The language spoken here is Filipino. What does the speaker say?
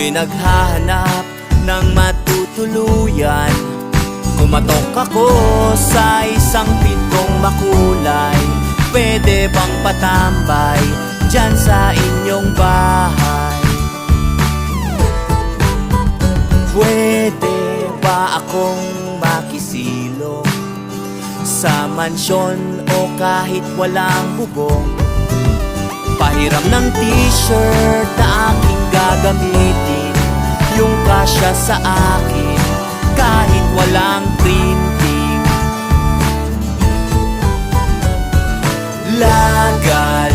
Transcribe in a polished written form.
Ako'y naghahanap ng matutuluyan. Kumatok ako sa isang pintong makulay. Pwede bang patambay dyan sa inyong bahay? Pwede ba akong makisilong sa mansyon o kahit walang bubong? Pahiram ng t-shirt na aking gagamitin, yung kasya sa akin kahit walang printing. Lagal